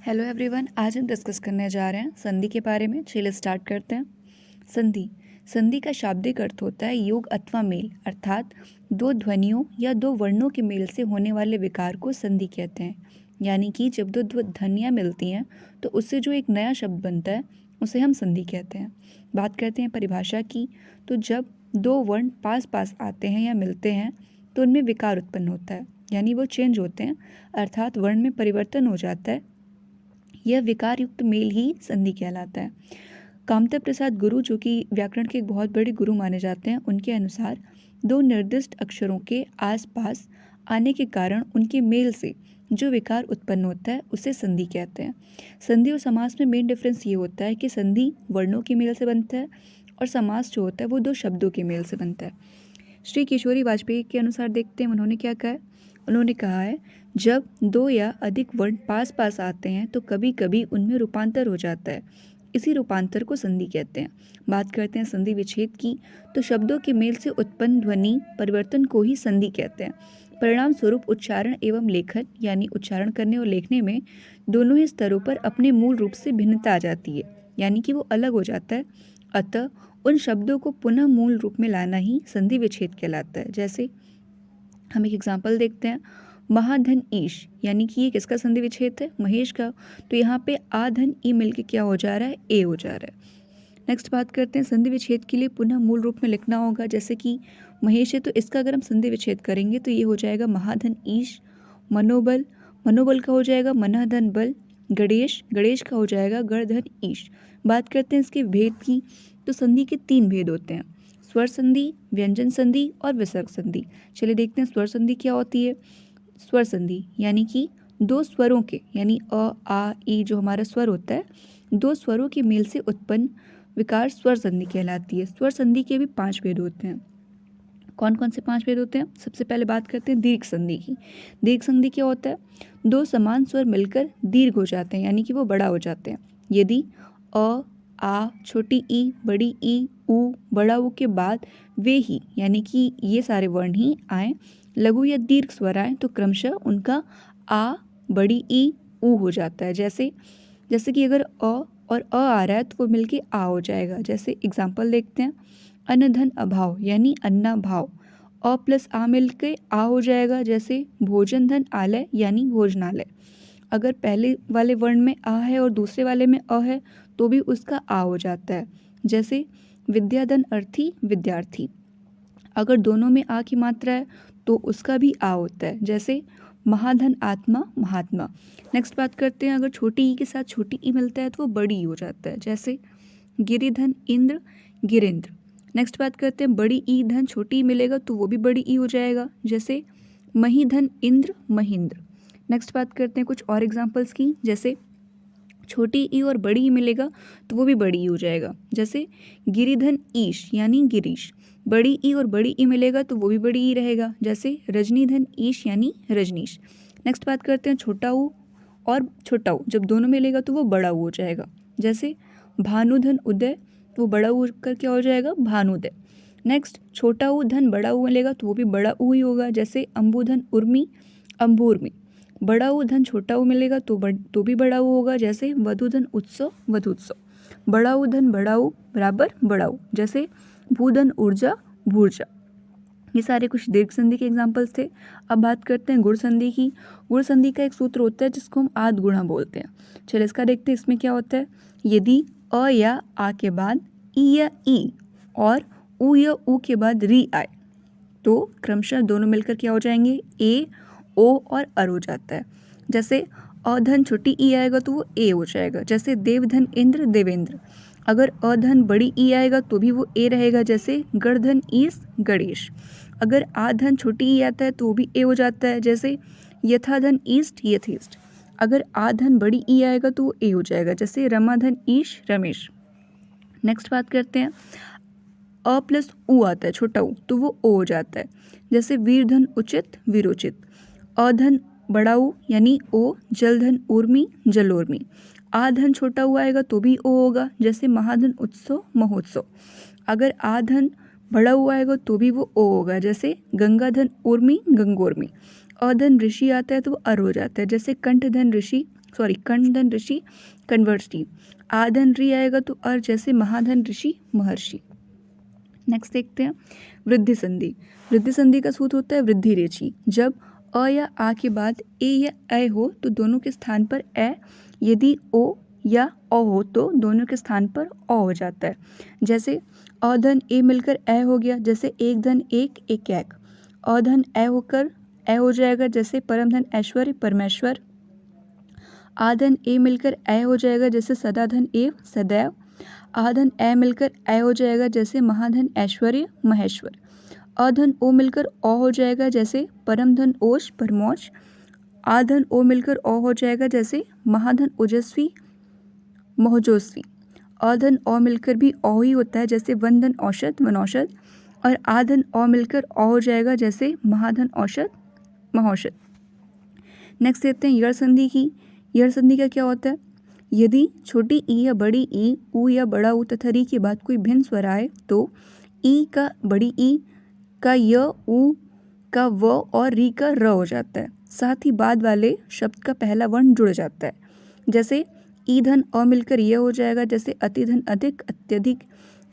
Hello everyone, आज हम discuss करने जा रहे हैं संधि के बारे में। चलिए स्टार्ट करते हैं। संधि संधि का शाब्दिक अर्थ होता है योग अथवा मेल, अर्थात दो ध्वनियों या दो वर्णों के मेल से होने वाले विकार को संधि कहते हैं। यानी कि जब दो ध्वनियाँ मिलती हैं तो उससे जो एक नया शब्द बनता है उसे हम संधि कहते हैं। बात करते हैं परिभाषा की, तो जब दो वर्ण पास पास आते हैं या मिलते हैं तो उनमें विकार उत्पन्न होता है, यानी वो चेंज होते हैं, अर्थात वर्ण में परिवर्तन हो जाता है। यह विकार युक्त मेल ही संधि कहलाता है। कामता प्रसाद गुरु, जो कि व्याकरण के एक बहुत बड़े गुरु माने जाते हैं, उनके अनुसार दो निर्दिष्ट अक्षरों के आसपास आने के कारण उनके मेल से जो विकार उत्पन्न होता है उसे संधि कहते हैं। संधि और समास में मेन डिफरेंस ये होता है कि संधि वर्णों के मेल से बनता है और समास जो होता है वो दो शब्दों के मेल से बनता है। श्री किशोरी वाजपेयी के अनुसार देखते हैं उन्होंने क्या कहा है। उन्होंने कहा है, जब दो या अधिक वर्ण पास पास आते हैं तो कभी कभी उनमें रूपांतर हो जाता है, इसी रूपांतर को संधि कहते हैं। बात करते हैं संधि विच्छेद की, तो शब्दों के मेल से उत्पन्न ध्वनि परिवर्तन को ही संधि कहते हैं। परिणाम स्वरूप उच्चारण एवं लेखन, यानी उच्चारण करने और लिखने में दोनों ही स्तरों पर अपने मूल रूप से भिन्नता आ जाती है, यानी कि वो अलग हो जाता है। अतः उन शब्दों को पुनः मूल रूप में लाना ही संधि विच्छेद कहलाता है। जैसे हम एक एग्जाम्पल देखते हैं, महाधन ईश, यानी कि ये किसका संधि विच्छेद है? महेश का। तो यहाँ पे आधन ई मिलके क्या हो जा रहा है? ए हो जा रहा है। नेक्स्ट बात करते हैं, संधि विच्छेद के लिए पुनः मूल रूप में लिखना होगा। जैसे कि महेश है तो इसका अगर हम संधि विच्छेद करेंगे तो ये हो जाएगा महाधन ईश। मनोबल, मनोबल का हो जाएगा मनाधन बल। गणेश, गणेश का हो जाएगा गणधन ईश। बात करते हैं इसके भेद की, तो संधि के तीन भेद होते हैं, स्वर संधि, व्यंजन संधि और विसर्ग संधि। चलिए देखते हैं स्वर संधि क्या होती है। स्वर संधि यानी कि दो स्वरों के, यानी अ आ ई जो हमारा स्वर होता है, दो स्वरों के मेल से उत्पन्न विकार स्वर संधि कहलाती है। स्वर संधि के भी 5 भेद होते हैं। कौन कौन से 5 भेद होते हैं? सबसे पहले बात करते हैं दीर्घ संधि की। दीर्घ संधि क्या होता है? दो समान स्वर मिलकर दीर्घ हो जाते हैं, यानी कि वो बड़ा हो जाते हैं। यदि अ आ, छोटी ई, बड़ी ई, उ, बड़ा ऊ के बाद वे ही, यानी कि ये सारे वर्ण ही आए, लघु या दीर्घ स्वर आए, तो क्रमशः उनका आ, बड़ी ई, उ हो जाता है। जैसे जैसे कि अगर अ और अ आ रहा है तो वो मिलके आ हो जाएगा। जैसे एग्जाम्पल देखते हैं, अन्न धन अभाव, यानी अन्ना भाव, अ प्लस आ मिलके आ हो जाएगा। जैसे भोजन धन आलय, यानी भोजनालय। अगर पहले वाले वर्ण में आ है और दूसरे वाले में अ है तो भी उसका आ हो जाता है। जैसे विद्याधन अर्थी, विद्यार्थी। अगर दोनों में आ की मात्रा है तो उसका भी आ होता है। जैसे महाधन आत्मा, महात्मा। नेक्स्ट बात करते हैं, अगर छोटी ई के साथ छोटी ई मिलता है तो वो बड़ी ई हो जाता है। जैसे गिरिधन इंद्र, गिरेंद्र। नेक्स्ट बात करते हैं, बड़ी ई धन छोटी ई मिलेगा तो वो भी बड़ी ई हो जाएगा। जैसे महीधन इंद्र, महेंद्र। नेक्स्ट बात करते हैं कुछ और एग्जांपल्स की। जैसे छोटी ई और बड़ी ई मिलेगा तो वो भी बड़ी ई हो जाएगा। जैसे गिरिधन ईश, यानी गिरीश। बड़ी ई और बड़ी ई मिलेगा तो वो भी बड़ी ई रहेगा। जैसे रजनीधन ईश, यानी रजनीश। नेक्स्ट बात करते हैं छोटा ऊ और छोटा ऊ, जब दोनों मिलेगा तो वो बड़ा ऊ हो जाएगा। जैसे भानुधन उदय, वो बड़ा ऊ कर क्या हो जाएगा? भानुदय। नेक्स्ट छोटा ऊ धन बड़ा ऊ मिलेगा तो वो भी बड़ा ऊ ही होगा। जैसे अम्बुधन उर्मी, अम्बुर्मी। बड़ा ऊ धन छोटा ऊ मिलेगा तो भी बड़ा ऊ होगा। जैसे वधुधन उत्सव, वधुत्सव। बड़ा ऊ धन बड़ा ऊ बराबर बड़ा ऊ। जैसे भूधन ऊर्जा, भूर्जा। ये सारे कुछ दीर्घ संधि के एग्जाम्पल्स थे। अब बात करते हैं गुण संधि की। गुण संधि का एक सूत्र होता है जिसको हम आद गुणा बोलते हैं। चलिए इसका देखते हैं, इसमें क्या होता है। यदि अ या आ के बाद ई या ई और उ या उ के बाद री आए तो क्रमशः दोनों मिलकर क्या हो जाएंगे? ए, ओ और अर हो जाता है। जैसे अधन छोटी ई आएगा तो वो ए हो जाएगा। जैसे देवधन इंद्र, देवेंद्र। अगर अधन बड़ी ई आएगा तो भी वो ए रहेगा। जैसे गणधन ईस, गणेश। अगर आधन छोटी ई आता है तो वो भी ए हो जाता है। जैसे यथाधन ईस्ट, यथेस्ट। अगर आधन बड़ी ई आएगा तो वो ए हो जाएगा। जैसे रमाधन ईश, रमेश। नेक्स्ट बात करते हैं, अ प्लस उ आता है छोटा ऊ तो वो ओ हो जाता है। जैसे वीरधन उचित, वीरोचित। अधन बड़ा ऊ यानी ओ, जलधन ऊर्मी, जलोर्मी। आधन छोटा ऊ आएगा तो भी ओ होगा। जैसे महाधन उत्सव, महोत्सव। अगर आधन बड़ा ऊ आएगा तो भी वो ओ होगा। जैसे गंगाधन ऊर्मी, गंगोर्मी। अधन ऋषि आता है तो वो अर हो जाता है। जैसे कंठधन ऋषि, कणधन ऋषि कन्वर्षि। आधन री आएगा तो अर जैसे महाधन ऋषि महर्षि। नेक्स्ट देखते हैं वृद्धि संधि। वृद्धि संधि का सूत्र होता है वृद्धि रेचि। जब अ या आ के बाद ए या ऐ हो तो दोनों के स्थान पर ए, यदि ओ या औ हो तो दोनों के स्थान पर औ हो जाता है। जैसे अधन ए मिलकर ए हो गया, जैसे एक धन एक एक एक। अधन ए होकर ए हो जाएगा, जैसे परम धन ऐश्वर्य परमेश्वर। आधन ए मिलकर ए हो जाएगा, जैसे सदाधन एव सदैव। आधन ए मिलकर ए हो जाएगा, जैसे महाधन ऐश्वर्य महेश्वर। अधन ओ मिलकर ओ हो जाएगा, जैसे परम धन ओज परमोज। आधन ओ मिलकर ओ हो जाएगा, जैसे महाधन ओजस्वी मोहजोस्वी। अधन ओ मिलकर भी ओ ही होता है, जैसे वनधन औषध वनौषध। और आधन ओ मिलकर ओ हो जाएगा, जैसे महाधन औषध महौषध। नेक्स्ट देखते हैं यड़ संधि की। यड़ संधि का क्या होता है? यदि छोटी ई या बड़ी ई, ऊ या बड़ा ऊ तथा री के बाद कोई भिन्न स्वर आए तो ई का बड़ी ई का य, ऊ का व और री का र हो जाता है। साथ ही बाद वाले शब्द का पहला वर्ण जुड़ जाता है। जैसे ईधन अ मिलकर यह हो जाएगा, जैसे अतिधन अधिक अत्यधिक।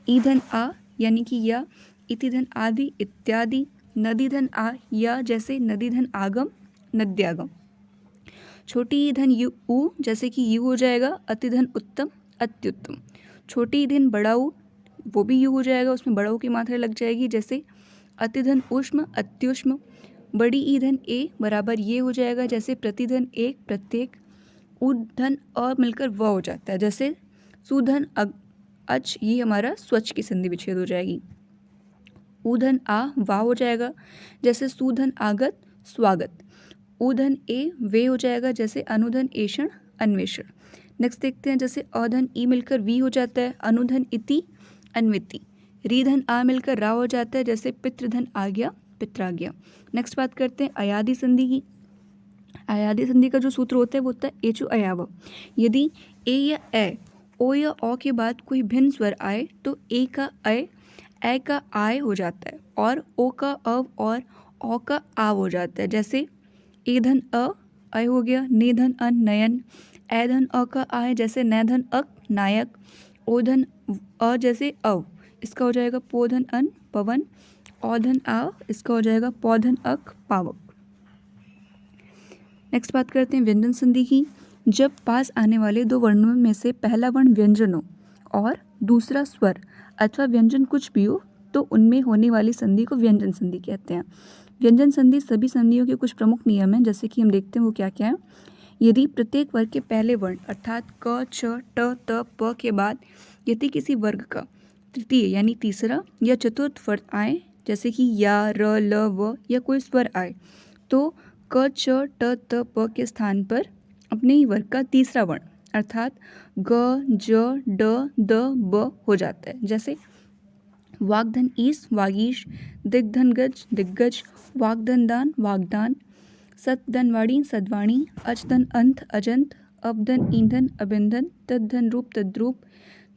ईधन आ यानी कि या, इतिधन आदि इत्यादि। नदीधन आ या, जैसे नदीधन आगम नद्यागम। छोटी ईधन यू ऊ, जैसे कि यू हो जाएगा अतिधन उत्तम अत्युत्तम। छोटी ईधन बड़ा ऊ, वो भी यू हो जाएगा, उसमें बड़ा ऊ की मात्रा लग जाएगी, जैसे अतिधन उष्म अत्युष्म। बड़ी ईधन ए बराबर ये हो जाएगा, जैसे प्रतिधन एक प्रत्येक। उधन अ मिलकर व हो जाता है, जैसे सुधन अच, ये हमारा स्वच्छ की संधि विच्छेद हो जाएगी। उधन आ वा हो जाएगा, जैसे सुधन आगत स्वागत। उधन ए वे हो जाएगा, जैसे अनुधन एषण अन्वेषण। नेक्स्ट देखते हैं जैसे अधन ई मिलकर वी हो जाता है, अनुधन इति अन्विति। रीधन आ मिलकर रा हो जाता है, जैसे पितृधन आज्ञा पित्राज्ञा। नेक्स्ट बात करते हैं अयादि संधि की। अयादि संधि का जो सूत्र होता है वो होता है एचु अयाव। यदि ए या ए, ओ या औ के बाद कोई भिन्न स्वर आए तो ए का ए का आय हो जाता है, और ओ का अव और औ का आव हो जाता है। जैसे एधन अ अय हो गया, नेधन अन नयन। एधन अ का आय, जैसे नैधन अक नायक। ओधन अ जैसे अव, इसका हो जाएगा पोधन अन पवन। औधन आव, इसका हो जाएगा पौधन अक पावक। नेक्स्ट बात करते हैं व्यंजन संधि की। जब पास आने वाले दो वर्णों में से पहला वर्ण व्यंजन हो और दूसरा स्वर अथवा व्यंजन कुछ भी हो तो उनमें होने वाली संधि को व्यंजन संधि कहते हैं। व्यंजन संधि सभी संधियों के कुछ प्रमुख नियम हैं, जैसे कि हम देखते हैं वो क्या क्या है। यदि प्रत्येक वर्ग के पहले वर्ण अर्थात क छ ट त प के बाद यदि किसी वर्ग का तृतीय यानी तीसरा या चतुर्थ वर्ण आए, जैसे कि या र ल व या कोई स्वर आए, तो क छ ट त प के स्थान पर अपने ही वर्ग का तीसरा वर्ण अर्थात ग ज ड द ब हो जाता है। जैसे वाग्धन ईस वागीश, दिग्धन गज दिग्गज, वाग्धन दान वागदान, सतधन वाणी सद्वाणी, अचधन अंत अजंत, अपधन ईंधन अबिंधन, तद्धन रूप तद्रूप,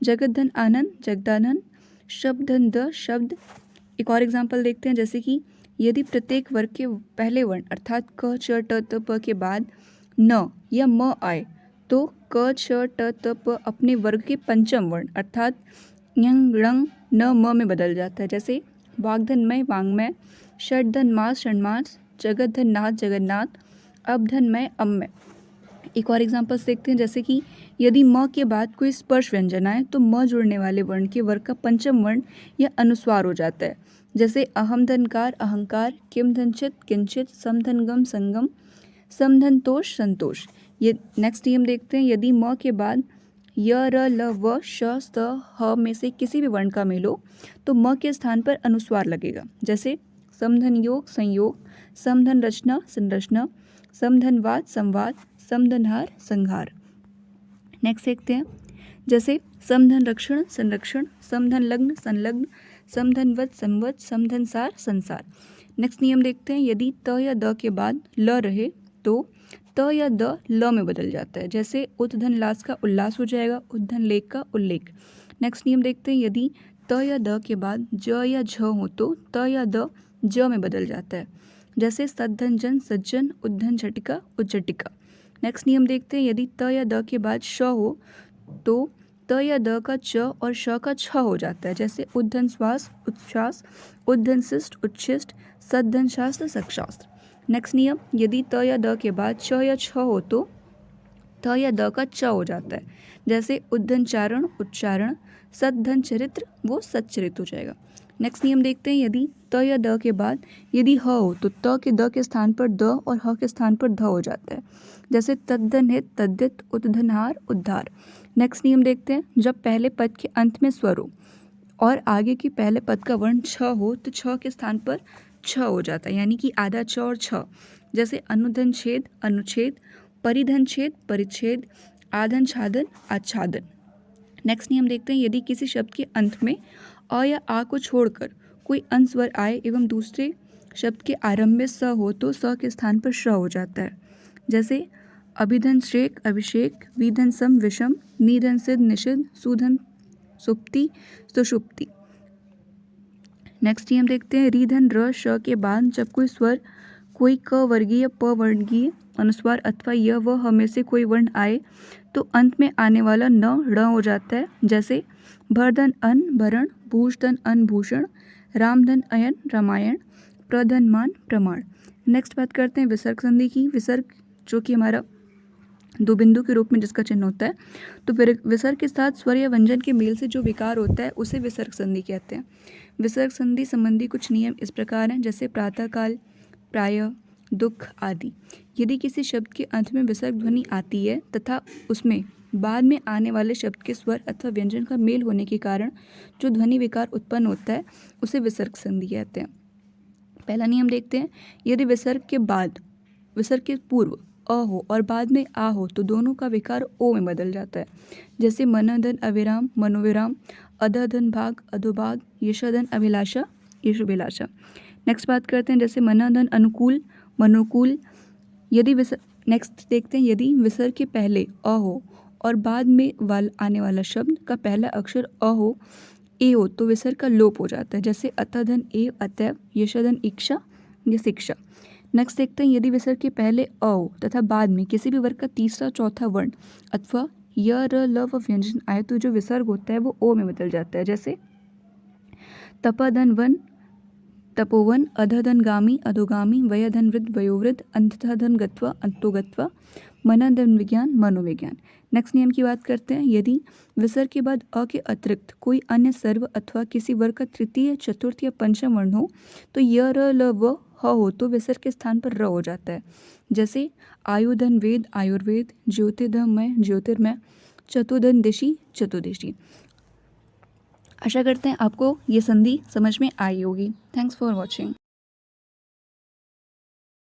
जगतधन आनंद जगदानंद, शब्दधन द शब्द। एक और एग्जाम्पल देखते हैं, जैसे कि यदि प्रत्येक वर्ग के पहले वर्ण अर्थात क छ ट त प के बाद न या म आए तो क छ ट त प अपने वर्ग के पंचम वर्ण अर्थात यंग रंग न म में बदल जाता है। जैसे वाग्धनमय वांग्मय, षडधन मास षण्मास, जगतधन नाथ जगन्नाथ, अपधनमय अम्मय। एक और एग्जाम्पल्स देखते हैं, जैसे कि यदि म के बाद कोई स्पर्श व्यंजन आए तो म जुड़ने वाले वर्ण के वर्ग का पंचम वर्ण या अनुस्वार हो जाता है। जैसे अहम धनकार अहंकार, किम धनचित किंचित, समधनगम संगम, समधनतोष संतोष। ये नेक्स्ट नियम देखते हैं, यदि म के बाद य र ल व श स ह में से किसी भी वर्ण का मेल हो तो म के स्थान पर अनुस्वार लगेगा। जैसे समधन योग संयोग, समधन रचना संरचना, समधनवाद संवाद, समधनहार संहार। नेक्स्ट देखते हैं, जैसे समधन रक्षण संरक्षण, समधन लग्न संलग्न, समधनवत संवत, समधनसार संसार। नेक्स्ट नियम देखते हैं, यदि त या द के बाद ल रहे तो त या द ल में बदल जाता है। जैसे उद्धन लास का उल्लास हो जाएगा, उद्धन लेख का उल्लेख। नेक्स्ट नियम देखते हैं, यदि त या द के बाद ज या झ हो तो त या द ज में बदल जाता है। जैसे सद्धन जन सज्जन, उद्धन झटिका उज्जटिका। नेक्स्ट नियम देखते हैं, यदि त या द के बाद श हो तो त या द का च और श का छ हो जाता है, जैसे उद्धन श्वास उच्छ्वास, उद्धन शिष्ट उच्छिष्ट, सद्धन शास्त्र सक्षास्त्र। नेक्स्ट नियम, यदि त या द के बाद च या छ हो तो त या द का च हो जाता है, जैसे उद्धन चारण उच्चारण, सद्धन चरित्र वो सच्चरित हो जाएगा। नेक्स्ट नियम देखते हैं, यदि त या द के बाद यदि ह हो तो त के द के स्थान पर द और ह के स्थान पर ध हो जाता है, जैसे तद्धन हित तद्धित, उद्धनहार उद्धार। नेक्स्ट नियम देखते हैं, जब पहले पद के अंत में स्वर हो और आगे की पहले पद का वर्ण छ हो तो छ के स्थान पर छ हो जाता है, यानी कि आधा छ और छ, जैसे अनुधन छेद अनुच्छेद, परिधन छेद परिच्छेद, आधन छादन आच्छादन। नेक्स्ट नियम देखते हैं, यदि किसी शब्द के अंत में अ या आ को छोड़कर कोई अनुस्वर आए एवं दूसरे शब्द के आरंभ में स हो तो स के स्थान पर श हो जाता है, जैसे अभिधन श्रेक अभिषेक, विधन सम विषम, निधन सिद्ध निषिद्ध, सुधन सुप्ति सुषुप्ति। नेक्स्ट नियम देखते हैं, रिधन र श के बाद जब कोई स्वर कोई क वर्गीय प वर्गीय अनुस्वार अथवा य व ह में से कोई वर्ण आए तो अंत में आने वाला न ड़ हो जाता है, जैसे भरधन अन भरण, भूषधन अन भूषण, रामधन अयन रामायण, प्रधन मान प्रमाण। नेक्स्ट बात करते हैं विसर्ग संधि की। विसर्ग जो कि हमारा दो बिंदु के रूप में जिसका चिन्ह होता है, तो विसर्ग के साथ स्वर या व्यंजन के मेल से जो विकार होता है उसे विसर्ग संधि कहते हैं। विसर्ग संधि संबंधी कुछ नियम इस प्रकार हैं, जैसे प्रातःकाल, प्रायः, दुख आदि। यदि किसी शब्द के अंत में विसर्ग ध्वनि आती है तथा उसमें बाद में आने वाले शब्द के स्वर अथवा व्यंजन का मेल होने के कारण जो ध्वनि विकार उत्पन्न होता है उसे विसर्ग संधि कहते हैं। पहला नियम देखते हैं, यदि विसर्ग के बाद विसर्ग के पूर्व अ हो और बाद में आ हो तो दोनों का विकार ओ में बदल जाता है, जैसे मनोधन अविराम मनोविराम, अधधन भाग अधोभाग, यशोधन अभिलाषा यशोभिलाषा। नेक्स्ट बात करते हैं, जैसे मनोधन अनुकूल मनोकूल। यदि नेक्स्ट देखते हैं, यदि विसर्ग के पहले अ हो और बाद में आने वाला शब्द का पहला अक्षर अ हो ए हो तो विसर्ग का लोप हो जाता है, जैसे अतधन ए अतैव, यशोधन इक्षा या शिक्षा। नेक्स्ट देखते हैं, यदि विसर्ग के पहले अ हो तथा बाद में किसी भी वर्ग का तीसरा चौथा वर्ण अथवा य र ल व व्यंजन आए तो जो विसर्ग होता है वो ओ में बदल जाता है, जैसे तपधन वन तपोवन, अधधन गामी अधोगामी, वयधन वृद्ध वयोवृद्ध, अंतधन गत्वा अंतो गत्वा, मनोधन विज्ञान मनोविज्ञान। नेक्स्ट नियम की बात करते हैं, यदि विसर्ग के बाद अ के अतिरिक्त कोई अन्य सर्व अथवा किसी वर्ग का तृतीय चतुर्थ या पंचम वर्ण हो तो य र ल व ह हो तो विसर्ग के स्थान पर र हो जाता है, जैसे आयुधन वेद आयुर्वेद, ज्योतिर्मय ज्योतिर्मय, चतुर्धन दिशि चतुर्दिशि। आशा करते हैं आपको ये संधि समझ में आई होगी। Thanks for watching.